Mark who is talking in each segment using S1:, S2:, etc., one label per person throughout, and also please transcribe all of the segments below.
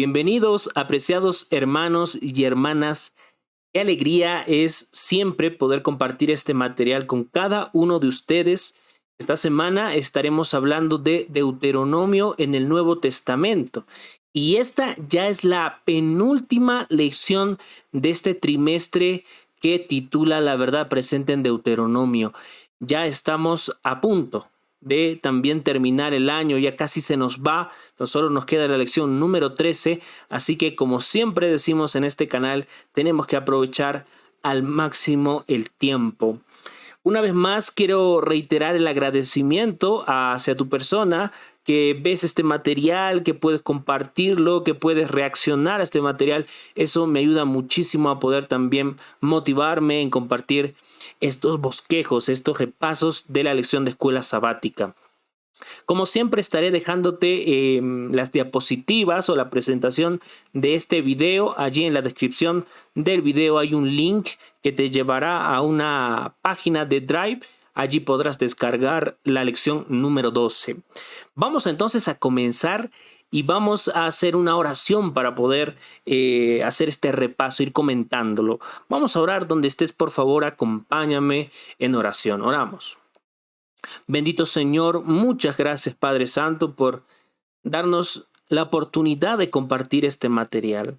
S1: Bienvenidos, apreciados hermanos y hermanas. Qué alegría es siempre poder compartir este material con cada uno de ustedes. Esta semana estaremos hablando de Deuteronomio en el Nuevo Testamento. Y esta ya es la penúltima lección de este trimestre que titula La verdad presente en Deuteronomio. Ya estamos a punto de también terminar el año, ya casi se nos va, tan solo nos queda la lección número 13, así que como siempre decimos en este canal, tenemos que aprovechar al máximo el tiempo. Una vez más quiero reiterar el agradecimiento hacia tu persona que ves este material, que puedes compartirlo, que puedes reaccionar a este material. Eso me ayuda muchísimo a poder también motivarme en compartir estos bosquejos, estos repasos de la lección de escuela sabática. Como siempre estaré dejándote las diapositivas o la presentación de este video. Allí en la descripción del video hay un link que te llevará a una página de Drive. Allí podrás descargar la lección número 12. Vamos entonces a comenzar y vamos a hacer una oración para poder hacer este repaso, ir comentándolo. Vamos a orar. Donde estés, por favor, acompáñame en oración. Oramos. Bendito Señor, muchas gracias Padre Santo por darnos la oportunidad de compartir este material.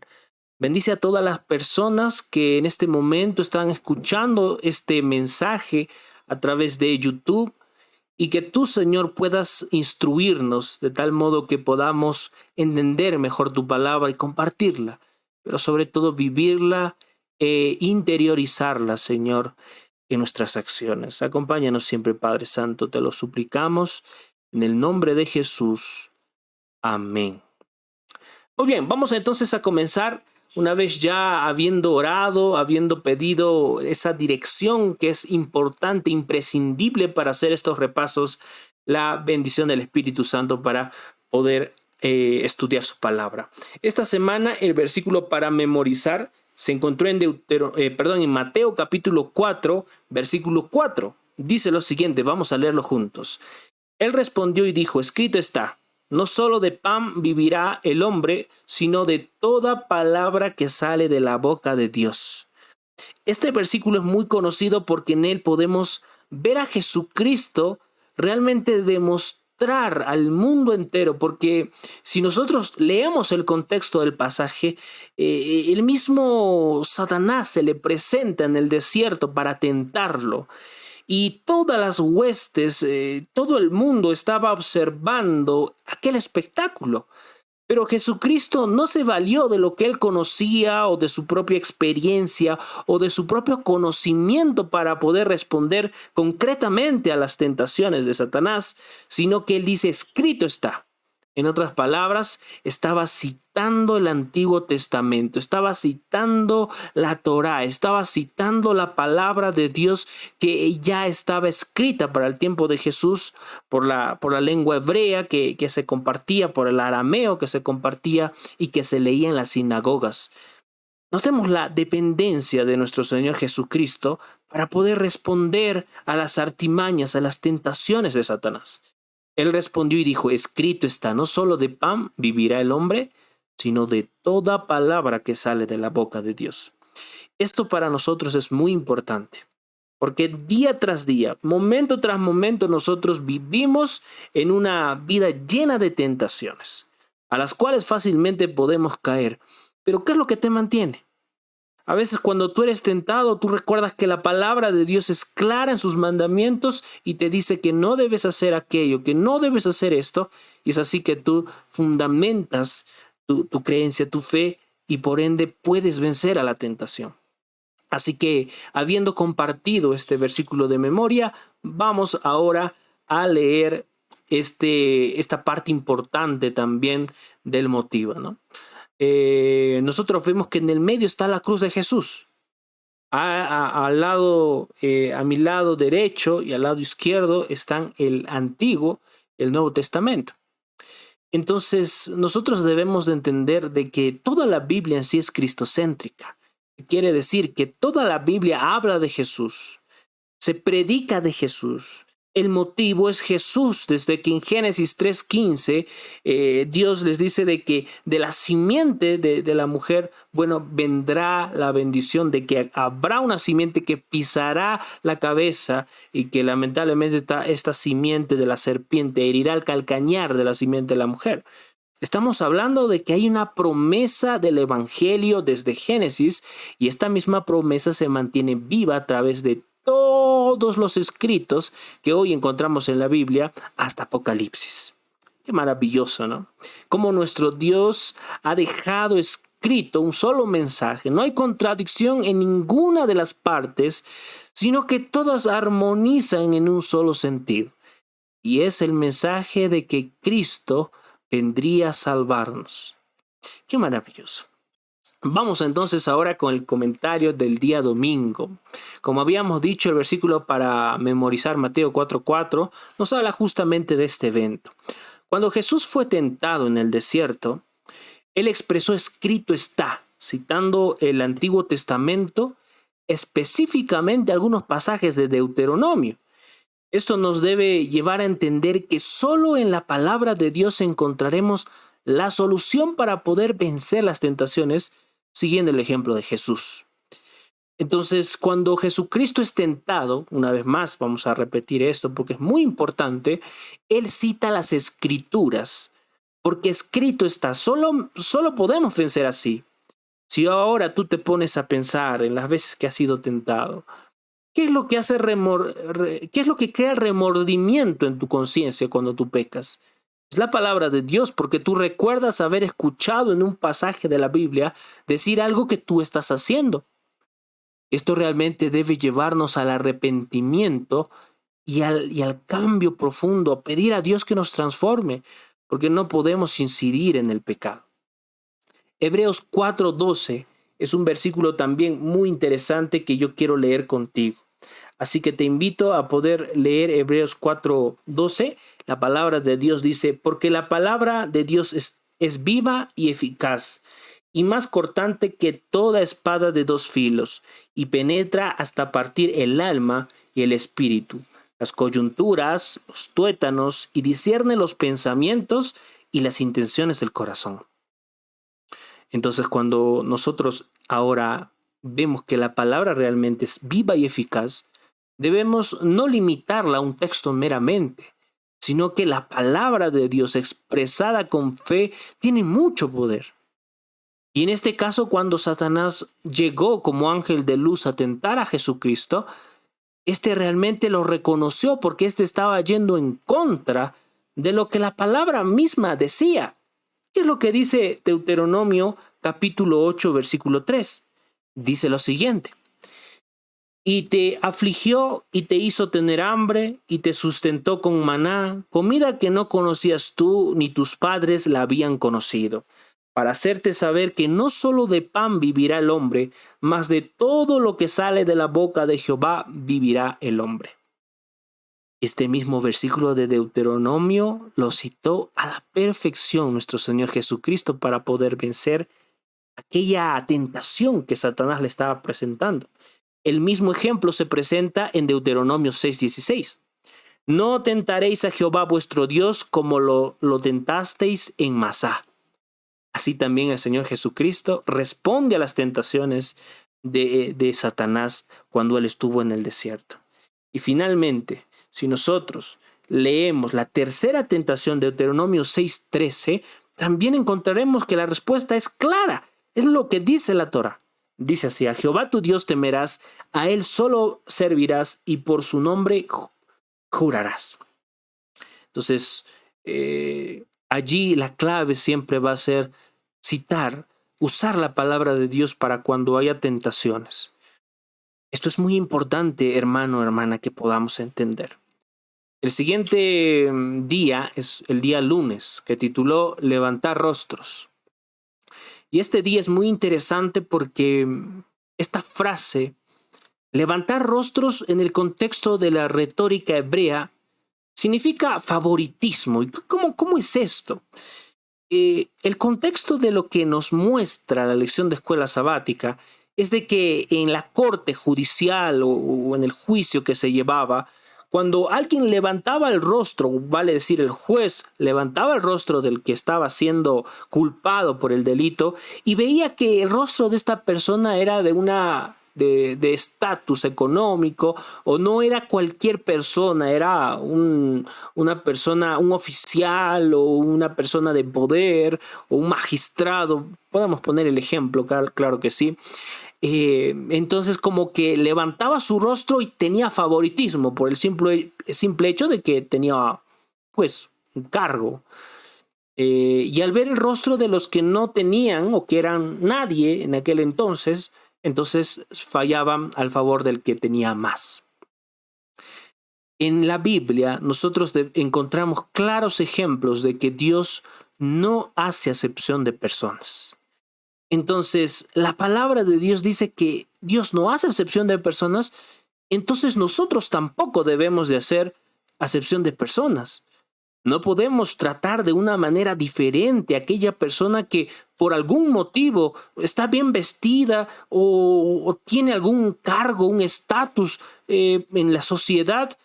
S1: Bendice a todas las personas que en este momento están escuchando este mensaje a través de YouTube y que tú, Señor, puedas instruirnos de tal modo que podamos entender mejor tu palabra y compartirla, pero sobre todo vivirla e interiorizarla, Señor, en nuestras acciones. Acompáñanos siempre, Padre Santo, te lo suplicamos en el nombre de Jesús. Amén. Muy bien, vamos entonces a comenzar. Una vez ya habiendo orado, habiendo pedido esa dirección que es importante, imprescindible para hacer estos repasos, la bendición del Espíritu Santo para poder estudiar su palabra. Esta semana el versículo para memorizar se encontró en Mateo capítulo 4, versículo 4. Dice lo siguiente, vamos a leerlo juntos. Él respondió y dijo, escrito está, no solo de pan vivirá el hombre, sino de toda palabra que sale de la boca de Dios. Este versículo es muy conocido porque en él podemos ver a Jesucristo realmente demostrar al mundo entero, porque si nosotros leemos el contexto del pasaje, el mismo Satanás se le presenta en el desierto para tentarlo. Y todas las huestes, todo el mundo estaba observando aquel espectáculo. Pero Jesucristo no se valió de lo que él conocía o de su propia experiencia o de su propio conocimiento para poder responder concretamente a las tentaciones de Satanás, sino que él dice, escrito está. En otras palabras, estaba citando el Antiguo Testamento, estaba citando la Torá, estaba citando la palabra de Dios que ya estaba escrita para el tiempo de Jesús por la lengua hebrea que se compartía, por el arameo que se compartía y que se leía en las sinagogas. Notemos la dependencia de nuestro Señor Jesucristo para poder responder a las artimañas, a las tentaciones de Satanás. Él respondió y dijo, escrito está, no solo de pan vivirá el hombre, sino de toda palabra que sale de la boca de Dios. Esto para nosotros es muy importante, porque día tras día, momento tras momento, nosotros vivimos en una vida llena de tentaciones, a las cuales fácilmente podemos caer. Pero ¿qué es lo que te mantiene? A veces cuando tú eres tentado, tú recuerdas que la palabra de Dios es clara en sus mandamientos y te dice que no debes hacer aquello, que no debes hacer esto. Y es así que tú fundamentas tu creencia, tu fe y por ende puedes vencer a la tentación. Así que habiendo compartido este versículo de memoria, vamos ahora a leer esta parte importante también del motivo, ¿no? Nosotros vemos que en el medio está la cruz de Jesús. A mi lado derecho y al lado izquierdo están el Antiguo, el Nuevo Testamento. Entonces nosotros debemos de entender de que toda la Biblia en sí es cristocéntrica. Quiere decir que toda la Biblia habla de Jesús, se predica de Jesús. El motivo es Jesús. Desde que en Génesis 3:15 Dios les dice de que de la simiente de la mujer, bueno, vendrá la bendición, de que habrá una simiente que pisará la cabeza y que lamentablemente esta simiente de la serpiente herirá el calcañar de la simiente de la mujer. Estamos hablando de que hay una promesa del Evangelio desde Génesis y esta misma promesa se mantiene viva a través de todos los escritos que hoy encontramos en la Biblia hasta Apocalipsis. Qué maravilloso, ¿no? Cómo nuestro Dios ha dejado escrito un solo mensaje. No hay contradicción en ninguna de las partes, sino que todas armonizan en un solo sentido. Y es el mensaje de que Cristo vendría a salvarnos. Qué maravilloso. Vamos entonces ahora con el comentario del día domingo. Como habíamos dicho, el versículo para memorizar, Mateo 4:4, nos habla justamente de este evento. Cuando Jesús fue tentado en el desierto, él expresó escrito está, citando el Antiguo Testamento, específicamente algunos pasajes de Deuteronomio. Esto nos debe llevar a entender que solo en la palabra de Dios encontraremos la solución para poder vencer las tentaciones, siguiendo el ejemplo de Jesús. Entonces, cuando Jesucristo es tentado, una vez más vamos a repetir esto porque es muy importante, él cita las escrituras, porque escrito está, solo podemos vencer así. Si ahora tú te pones a pensar en las veces que has sido tentado, ¿qué es lo que qué es lo que crea remordimiento en tu conciencia cuando tú pecas? Es la palabra de Dios, porque tú recuerdas haber escuchado en un pasaje de la Biblia decir algo que tú estás haciendo. Esto realmente debe llevarnos al arrepentimiento y al cambio profundo, a pedir a Dios que nos transforme, porque no podemos incidir en el pecado. Hebreos 4:12 es un versículo también muy interesante que yo quiero leer contigo. Así que te invito a poder leer Hebreos 4:12. La palabra de Dios dice, porque la palabra de Dios es viva y eficaz, y más cortante que toda espada de dos filos, y penetra hasta partir el alma y el espíritu, las coyunturas, los tuétanos, y discierne los pensamientos y las intenciones del corazón. Entonces, cuando nosotros ahora vemos que la palabra realmente es viva y eficaz, debemos no limitarla a un texto meramente, sino que la palabra de Dios expresada con fe tiene mucho poder. Y en este caso, cuando Satanás llegó como ángel de luz a tentar a Jesucristo, este realmente lo reconoció porque este estaba yendo en contra de lo que la palabra misma decía. ¿Qué es lo que dice Deuteronomio capítulo 8, versículo 3? Dice lo siguiente. Y te afligió y te hizo tener hambre y te sustentó con maná, comida que no conocías tú ni tus padres la habían conocido, para hacerte saber que no solo de pan vivirá el hombre, mas de todo lo que sale de la boca de Jehová vivirá el hombre. Este mismo versículo de Deuteronomio lo citó a la perfección nuestro Señor Jesucristo para poder vencer aquella tentación que Satanás le estaba presentando. El mismo ejemplo se presenta en Deuteronomio 6:16. No tentaréis a Jehová vuestro Dios como lo tentasteis en Masá. Así también el Señor Jesucristo responde a las tentaciones de Satanás cuando él estuvo en el desierto. Y finalmente, si nosotros leemos la tercera tentación de Deuteronomio 6:13, también encontraremos que la respuesta es clara. Es lo que dice la Torá. Dice así, a Jehová tu Dios temerás, a él solo servirás y por su nombre jurarás. Entonces, allí la clave siempre va a ser citar, usar la palabra de Dios para cuando haya tentaciones. Esto es muy importante, hermano, hermana, que podamos entender. El siguiente día es el día lunes, que tituló Levantar rostros. Y este día es muy interesante porque esta frase, levantar rostros en el contexto de la retórica hebrea, significa favoritismo. ¿Y cómo es esto? El contexto de lo que nos muestra la lección de escuela sabática es de que en la corte judicial o en el juicio que se llevaba, Cuando alguien levantaba el rostro, vale decir el juez, levantaba el rostro del que estaba siendo culpado por el delito y veía que el rostro de esta persona era de estatus económico, o no era cualquier persona, era una persona, un oficial o una persona de poder o un magistrado. Podemos poner el ejemplo, claro que sí. Entonces como que levantaba su rostro y tenía favoritismo por el simple hecho de que tenía pues un cargo. Y al ver el rostro de los que no tenían o que eran nadie en aquel entonces fallaban al favor del que tenía más. En la Biblia nosotros encontramos claros ejemplos de que Dios no hace acepción de personas. Entonces, la palabra de Dios dice que Dios no hace acepción de personas, entonces nosotros tampoco debemos de hacer acepción de personas. No podemos tratar de una manera diferente a aquella persona que por algún motivo está bien vestida o tiene algún cargo, un estatus en la sociedad,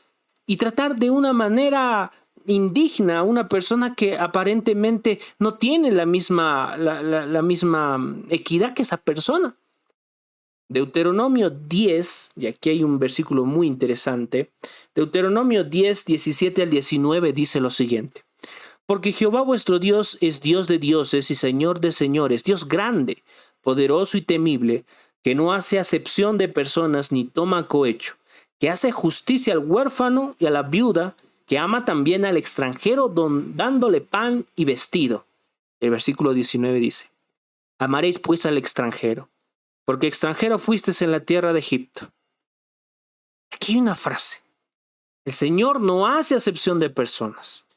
S1: y tratar de una manera indigna a una persona que aparentemente no tiene la misma equidad que esa persona. Deuteronomio 10, y aquí hay un versículo muy interesante. Deuteronomio 10, 17 al 19 dice lo siguiente: porque Jehová vuestro Dios es Dios de dioses y Señor de señores, Dios grande, poderoso y temible, que no hace acepción de personas ni toma cohecho, que hace justicia al huérfano y a la viuda, que ama también al extranjero dándole pan y vestido. El versículo 19 dice: amaréis pues al extranjero, porque extranjero fuisteis en la tierra de Egipto. Aquí hay una frase: el Señor no hace acepción de personas.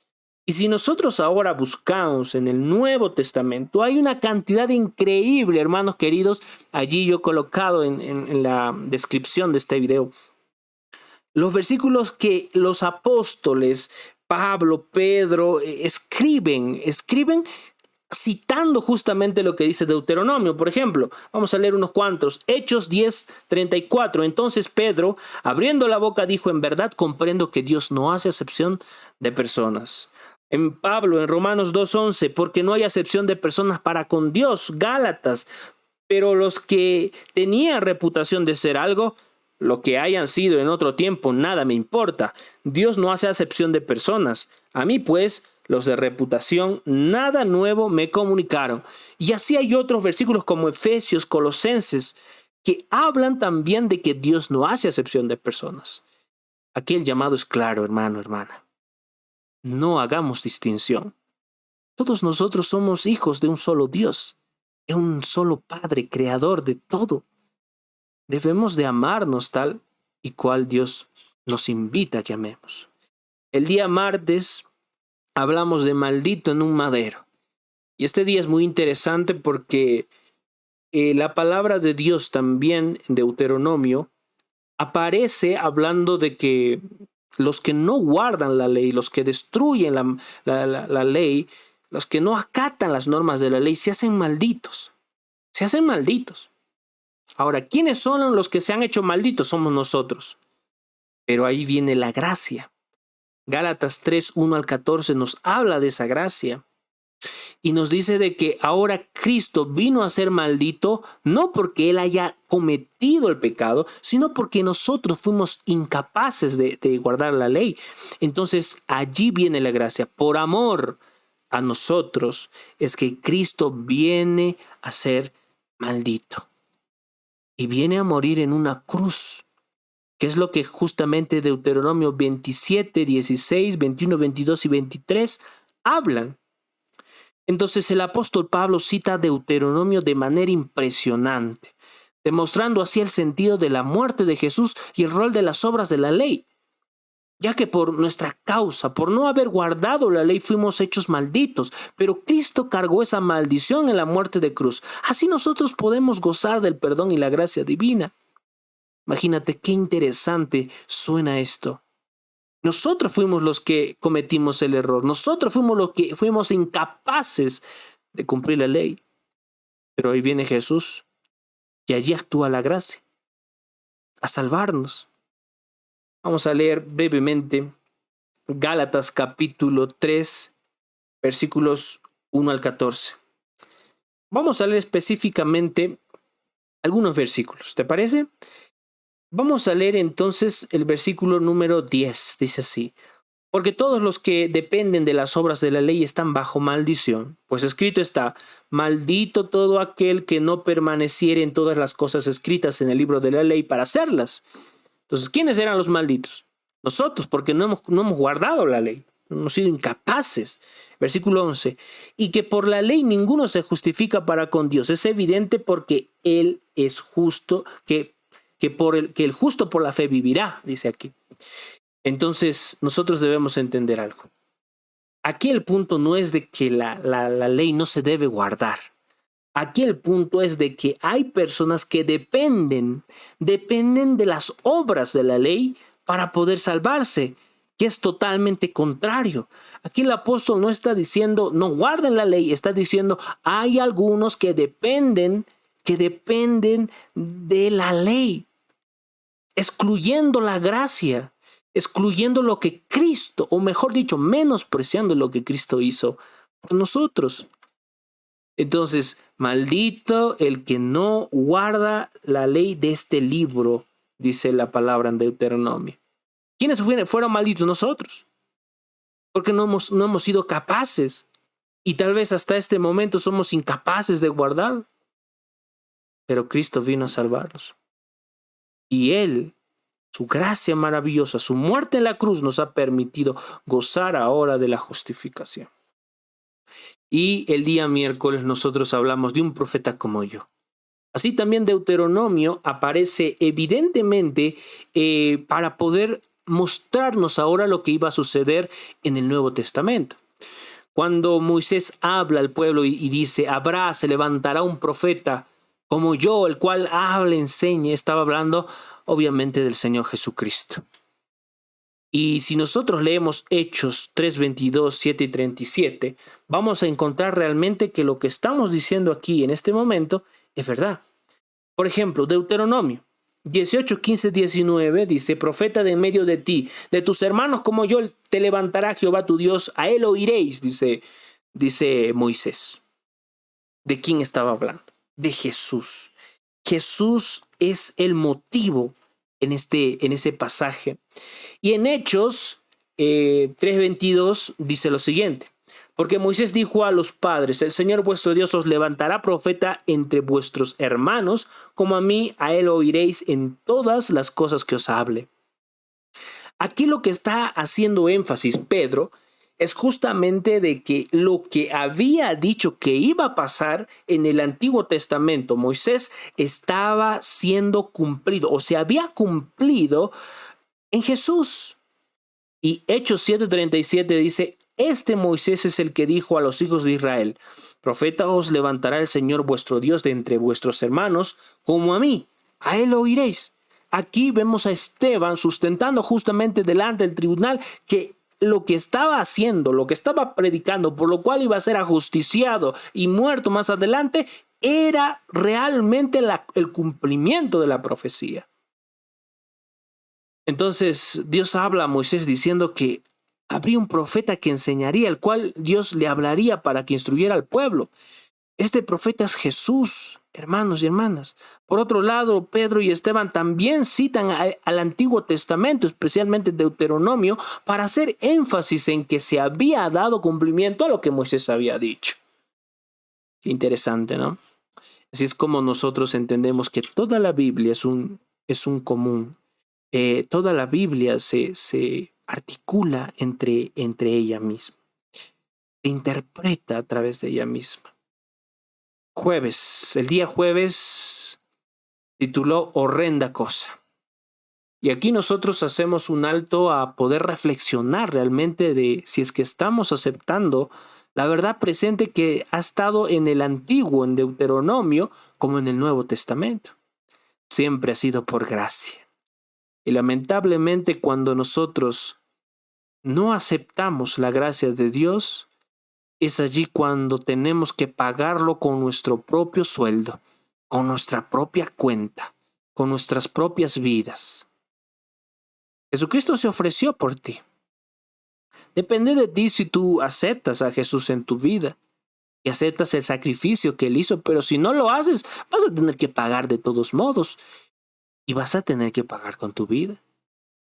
S1: Y si nosotros ahora buscamos en el Nuevo Testamento, hay una cantidad increíble, hermanos queridos. Allí yo he colocado en la descripción de este video los versículos que los apóstoles, Pablo, Pedro, escriben citando justamente lo que dice Deuteronomio. Por ejemplo, vamos a leer unos cuantos. Hechos 10:34. Entonces Pedro, abriendo la boca, dijo: en verdad comprendo que Dios no hace acepción de personas. En Pablo, en Romanos 2:11, porque no hay acepción de personas para con Dios. Gálatas, pero los que tenían reputación de ser algo, lo que hayan sido en otro tiempo, nada me importa. Dios no hace acepción de personas. A mí, pues, los de reputación, nada nuevo me comunicaron. Y así hay otros versículos como Efesios, Colosenses, que hablan también de que Dios no hace acepción de personas. Aquí el llamado es claro, hermano, hermana. No hagamos distinción. Todos nosotros somos hijos de un solo Dios, de un solo Padre, creador de todo. Debemos de amarnos tal y cual Dios nos invita a que amemos. El día martes hablamos de maldito en un madero. Y este día es muy interesante porque la palabra de Dios también en Deuteronomio aparece hablando de que los que no guardan la ley, los que destruyen la ley, los que no acatan las normas de la ley, se hacen malditos. Se hacen malditos. Ahora, ¿quiénes son los que se han hecho malditos? Somos nosotros. Pero ahí viene la gracia. Gálatas 3:1 al 14 nos habla de esa gracia. Y nos dice de que ahora Cristo vino a ser maldito, no porque Él haya cometido el pecado, sino porque nosotros fuimos incapaces de guardar la ley. Entonces allí viene la gracia. Por amor a nosotros es que Cristo viene a ser maldito. Y viene a morir en una cruz, que es lo que justamente Deuteronomio 27, 16, 21, 22 y 23 hablan. Entonces el apóstol Pablo cita Deuteronomio de manera impresionante, demostrando así el sentido de la muerte de Jesús y el rol de las obras de la ley, ya que por nuestra causa, por no haber guardado la ley, fuimos hechos malditos, pero Cristo cargó esa maldición en la muerte de cruz. Así nosotros podemos gozar del perdón y la gracia divina. Imagínate qué interesante suena esto. Nosotros fuimos los que cometimos el error. Nosotros fuimos los que fuimos incapaces de cumplir la ley. Pero ahí viene Jesús y allí actúa la gracia, a salvarnos. Vamos a leer brevemente Gálatas capítulo 3, versículos 1 al 14. Vamos a leer específicamente algunos versículos, ¿te parece? Vamos a leer entonces el versículo número 10, dice así: porque todos los que dependen de las obras de la ley están bajo maldición, pues escrito está: maldito todo aquel que no permaneciere en todas las cosas escritas en el libro de la ley para hacerlas. Entonces, ¿quiénes eran los malditos? Nosotros, porque no hemos guardado la ley, hemos sido incapaces. Versículo 11: y que por la ley ninguno se justifica para con Dios. Es evidente porque Él es justo, que el justo por la fe vivirá, dice aquí. Entonces, nosotros debemos entender algo. Aquí el punto no es de que la ley no se debe guardar. Aquí el punto es de que hay personas que dependen de las obras de la ley para poder salvarse, que es totalmente contrario. Aquí el apóstol no está diciendo no guarden la ley, está diciendo hay algunos que dependen de la ley, excluyendo la gracia, excluyendo lo que Cristo, o mejor dicho, menospreciando lo que Cristo hizo por nosotros. Entonces, maldito el que no guarda la ley de este libro, dice la palabra en Deuteronomio. ¿Quiénes fueron malditos? Nosotros, porque no hemos sido capaces, y tal vez hasta este momento somos incapaces de guardar. Pero Cristo vino a salvarnos. Y Él, su gracia maravillosa, su muerte en la cruz nos ha permitido gozar ahora de la justificación. Y el día miércoles nosotros hablamos de un profeta como yo. Así también Deuteronomio aparece evidentemente para poder mostrarnos ahora lo que iba a suceder en el Nuevo Testamento. Cuando Moisés habla al pueblo y dice: se levantará un profeta como yo, el cual hable, enseñe, estaba hablando obviamente del Señor Jesucristo. Y si nosotros leemos Hechos 3, 22, 7 y 37, vamos a encontrar realmente que lo que estamos diciendo aquí en este momento es verdad. Por ejemplo, Deuteronomio 18, 15, 19 dice: profeta de en medio de ti, de tus hermanos como yo, te levantará Jehová tu Dios, a él oiréis, dice Moisés. ¿De quién estaba hablando? De Jesús. Jesús es el motivo en ese pasaje. Y en Hechos 3:22 dice lo siguiente: porque Moisés dijo a los padres: el Señor vuestro Dios os levantará profeta entre vuestros hermanos, como a mí, a él oiréis en todas las cosas que os hable. Aquí lo que está haciendo énfasis Pedro es justamente de que lo que había dicho que iba a pasar en el Antiguo Testamento, Moisés, estaba siendo cumplido, o se había cumplido en Jesús. Y Hechos 7:37 dice: este Moisés es el que dijo a los hijos de Israel: profeta os levantará el Señor vuestro Dios de entre vuestros hermanos, como a mí, a él oiréis. Aquí vemos a Esteban sustentando justamente delante del tribunal que lo que estaba haciendo, lo que estaba predicando, por lo cual iba a ser ajusticiado y muerto más adelante, era realmente el cumplimiento de la profecía. Entonces Dios habla a Moisés diciendo que habría un profeta que enseñaría, el cual Dios le hablaría para que instruyera al pueblo. Este profeta es Jesús, hermanos y hermanas. Por otro lado, Pedro y Esteban también citan al Antiguo Testamento, especialmente Deuteronomio, para hacer énfasis en que se había dado cumplimiento a lo que Moisés había dicho. Qué interesante, ¿no? Así es como nosotros entendemos que toda la Biblia es un común. Toda la Biblia se articula entre ella misma, se interpreta a través de ella misma. El día jueves tituló Horrenda cosa. Y aquí nosotros hacemos un alto a poder reflexionar realmente de si es que estamos aceptando la verdad presente que ha estado en el Antiguo, en Deuteronomio, como en el Nuevo Testamento. Siempre ha sido por gracia. Y lamentablemente cuando nosotros no aceptamos la gracia de Dios, es allí cuando tenemos que pagarlo con nuestro propio sueldo, con nuestra propia cuenta, con nuestras propias vidas. Jesucristo se ofreció por ti. Depende de ti si tú aceptas a Jesús en tu vida y aceptas el sacrificio que Él hizo, pero si no lo haces, vas a tener que pagar de todos modos y vas a tener que pagar con tu vida.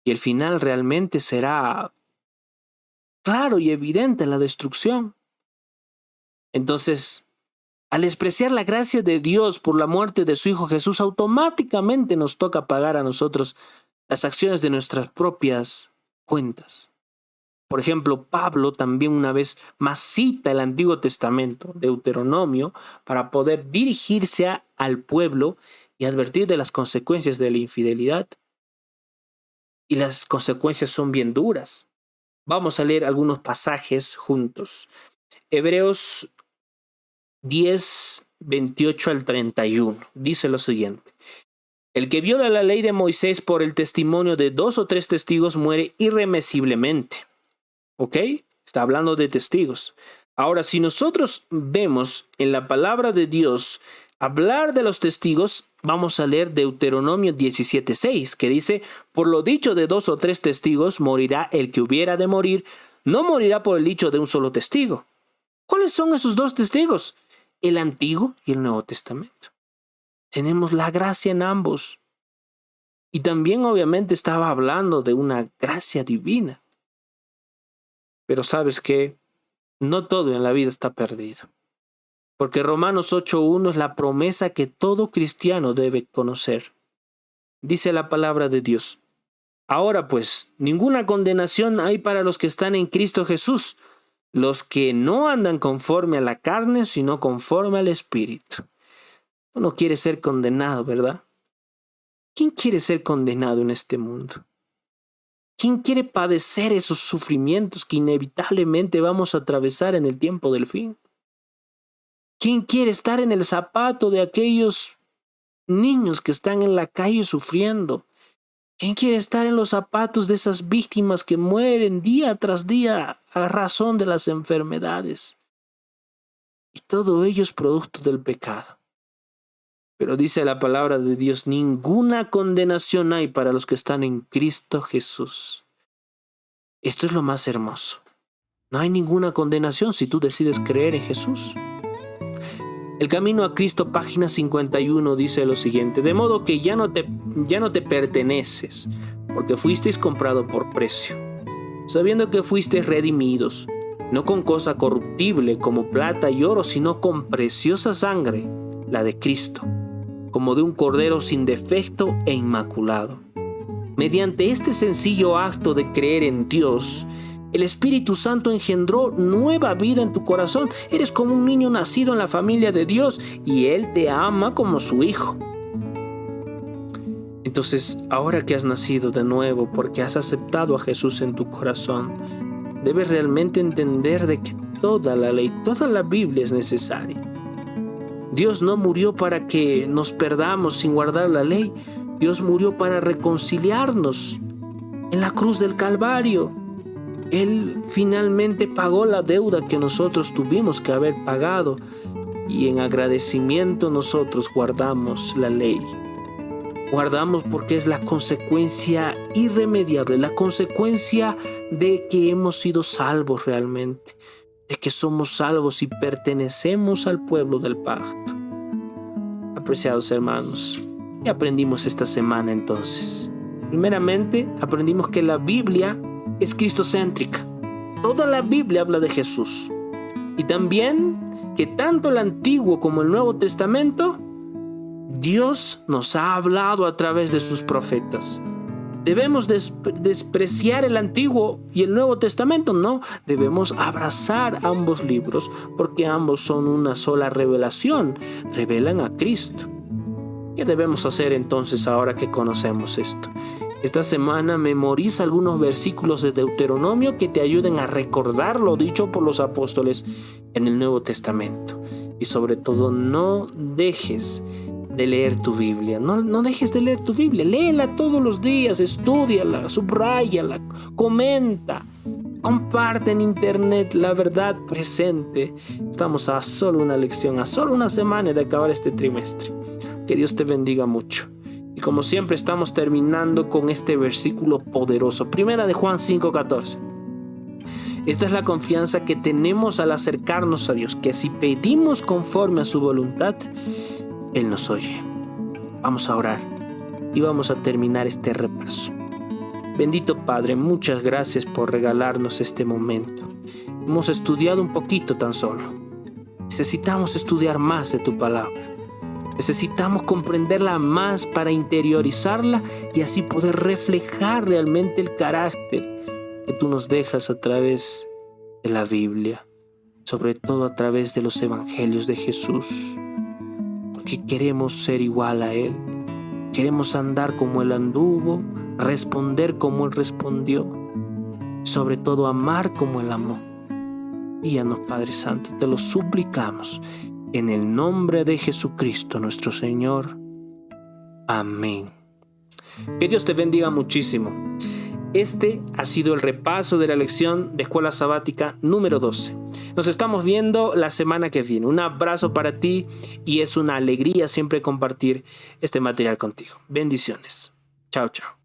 S1: Y el final realmente será claro y evidente, la destrucción. Entonces, al despreciar la gracia de Dios por la muerte de su Hijo Jesús, automáticamente nos toca pagar a nosotros las acciones de nuestras propias cuentas. Por ejemplo, Pablo también una vez más cita el Antiguo Testamento, Deuteronomio, para poder dirigirse al pueblo y advertir de las consecuencias de la infidelidad. Y las consecuencias son bien duras. Vamos a leer algunos pasajes juntos. Hebreos 10, 28 al 31. Dice lo siguiente. El que viola la ley de Moisés por el testimonio de 2 o 3 testigos muere irremisiblemente. ¿Ok? Está hablando de testigos. Ahora, si nosotros vemos en la palabra de Dios hablar de los testigos, vamos a leer Deuteronomio 17:6, que dice, por lo dicho de 2 o 3 testigos morirá el que hubiera de morir, no morirá por el dicho de un solo testigo. ¿Cuáles son esos 2 testigos? El Antiguo y el Nuevo Testamento. Tenemos la gracia en ambos. Y también obviamente estaba hablando de una gracia divina. Pero ¿sabes qué? No todo en la vida está perdido. Porque Romanos 8:1 es la promesa que todo cristiano debe conocer. Dice la palabra de Dios. Ahora pues, ninguna condenación hay para los que están en Cristo Jesús, los que no andan conforme a la carne, sino conforme al Espíritu. Tú no quieres ser condenado, ¿verdad? ¿Quién quiere ser condenado en este mundo? ¿Quién quiere padecer esos sufrimientos que inevitablemente vamos a atravesar en el tiempo del fin? ¿Quién quiere estar en el zapato de aquellos niños que están en la calle sufriendo? ¿Quién quiere estar en los zapatos de esas víctimas que mueren día tras día a razón de las enfermedades? Y todo ello es producto del pecado. Pero dice la palabra de Dios, ninguna condenación hay para los que están en Cristo Jesús. Esto es lo más hermoso. No hay ninguna condenación si tú decides creer en Jesús. El camino a Cristo, página 51, dice lo siguiente. De modo que ya no te perteneces, porque fuisteis comprado por precio, sabiendo que fuisteis redimidos, no con cosa corruptible como plata y oro, sino con preciosa sangre, la de Cristo, como de un cordero sin defecto e inmaculado. Mediante este sencillo acto de creer en Dios, el Espíritu Santo engendró nueva vida en tu corazón. Eres como un niño nacido en la familia de Dios y Él te ama como su hijo. Entonces, ahora que has nacido de nuevo porque has aceptado a Jesús en tu corazón, debes realmente entender de que toda la ley, toda la Biblia es necesaria. Dios no murió para que nos perdamos sin guardar la ley. Dios murió para reconciliarnos en la cruz del Calvario. Él finalmente pagó la deuda que nosotros tuvimos que haber pagado y en agradecimiento nosotros guardamos la ley. Guardamos porque es la consecuencia irremediable, la consecuencia de que hemos sido salvos realmente, de que somos salvos y pertenecemos al pueblo del pacto. Apreciados hermanos, ¿qué aprendimos esta semana entonces? Primeramente, aprendimos que la Biblia es cristocéntrica. Toda la Biblia habla de Jesús. Y también que tanto el Antiguo como el Nuevo Testamento, Dios nos ha hablado a través de sus profetas. ¿Debemos despreciar el Antiguo y el Nuevo Testamento? No, debemos abrazar ambos libros porque ambos son una sola revelación, revelan a Cristo. ¿Qué debemos hacer entonces ahora que conocemos esto? Esta semana memoriza algunos versículos de Deuteronomio que te ayuden a recordar lo dicho por los apóstoles en el Nuevo Testamento. Y sobre todo, no dejes de leer tu Biblia. No dejes de leer tu Biblia. Léela todos los días, estúdiala, subráyala, comenta, comparte en internet la verdad presente. Estamos a solo una lección, a solo una semana de acabar este trimestre. Que Dios te bendiga mucho. Y como siempre estamos terminando con este versículo poderoso. Primera de Juan 5:14. Esta es la confianza que tenemos al acercarnos a Dios, que si pedimos conforme a su voluntad, Él nos oye. Vamos a orar y vamos a terminar este repaso. Bendito Padre, muchas gracias por regalarnos este momento. Hemos estudiado un poquito tan solo. Necesitamos estudiar más de tu palabra. Necesitamos comprenderla más para interiorizarla y así poder reflejar realmente el carácter que tú nos dejas a través de la Biblia, sobre todo a través de los evangelios de Jesús, porque queremos ser igual a Él, queremos andar como Él anduvo, responder como Él respondió, sobre todo amar como Él amó. Guíanos, Padre Santo, te lo suplicamos, en el nombre de Jesucristo nuestro Señor. Amén. Que Dios te bendiga muchísimo. Este ha sido el repaso de la lección de Escuela Sabática número 12. Nos estamos viendo la semana que viene. Un abrazo para ti y es una alegría siempre compartir este material contigo. Bendiciones. Chao, chao.